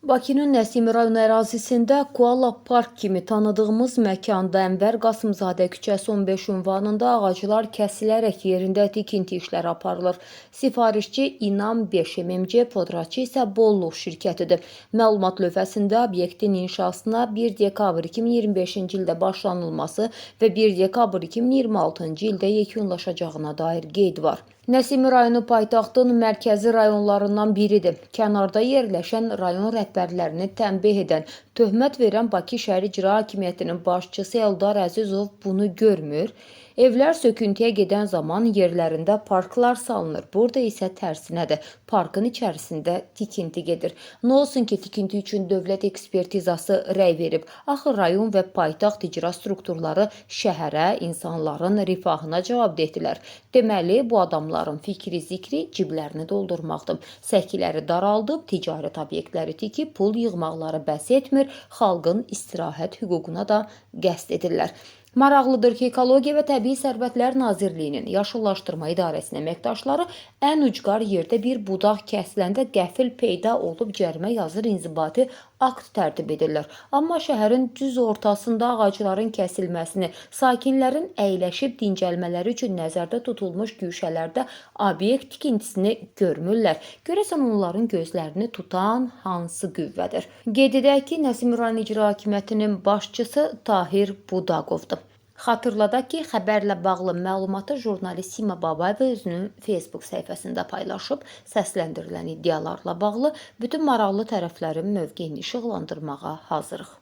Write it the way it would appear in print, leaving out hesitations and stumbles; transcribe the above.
Bakının Nəsimi rayonu ərazisində Koala Park kimi tanıdığımız məkanda Ənvər Qasımzadə küçəsi 15 ünvanında ağaclar kəsilərək yerində tikinti işləri aparılır. Sifarişçi İnam 5 MMC, podraçı isə Bolluq şirkətidir. Məlumat lövhəsində obyektin inşasına 1 dekabr 2025-ci ildə başlanılması və 1 dekabr 2026-cı ildə yekunlaşacağına dair qeyd var. Nəsimi rayonu paytaxtın mərkəzi rayonlarından biridir. Kənarda yerləşən rayon rəhbərlərini tənbih edən, töhmət verən Bakı Şəhər İcra Hakimiyyətinin başçısı Eldar Əzizov bunu görmür. Evlər söküntüyə gedən zaman yerlərində parklar salınır. Burada isə tərsinədir. Parkın içərisində tikinti gedir. Nə olsun ki, tikinti üçün dövlət ekspertizası rəy verib. Axı rayon və paytaxt icra strukturları şəhərə, insanların rifahına cavabdehdirlər. Deməli, bu adamların fikri zikri ciblərini doldurmaqdır. Səkiləri daraldıb, ticarət obyektləri tikib, pul yığmaqları bəs etmir, xalqın istirahət hüququna da qəsd edirlər. Maraqlıdır ki, Ekologiya və Təbii Sərvətlər Nazirliyinin Yaşıllaşdırma İdarəsinin əməkdaşları ən ucqar yerdə bir budaq kəsiləndə qəfil peyda olub cərimə yazır inzibati akt tərtib edirlər. Amma şəhərin düz ortasında ağacların kəsilməsini, sakinlərin əyləşib dincəlmələri üçün nəzərdə tutulmuş güşələrdə obyekt tikintisini görmürlər. Görəsən onların gözlərini tutan hansı qüvvədir? Qeyd edək ki, Nəsimi rayon İcra Hakimiyyətinin başçısı Tahir Budaqovdur. Xatırladaq ki, xəbərlə bağlı məlumatı jurnalist Sima Babayeva özünün Facebook səhifəsində paylaşıb, səsləndirilən iddialarla bağlı bütün maraqlı tərəflərin mövqeyini işıqlandırmağa hazırıq.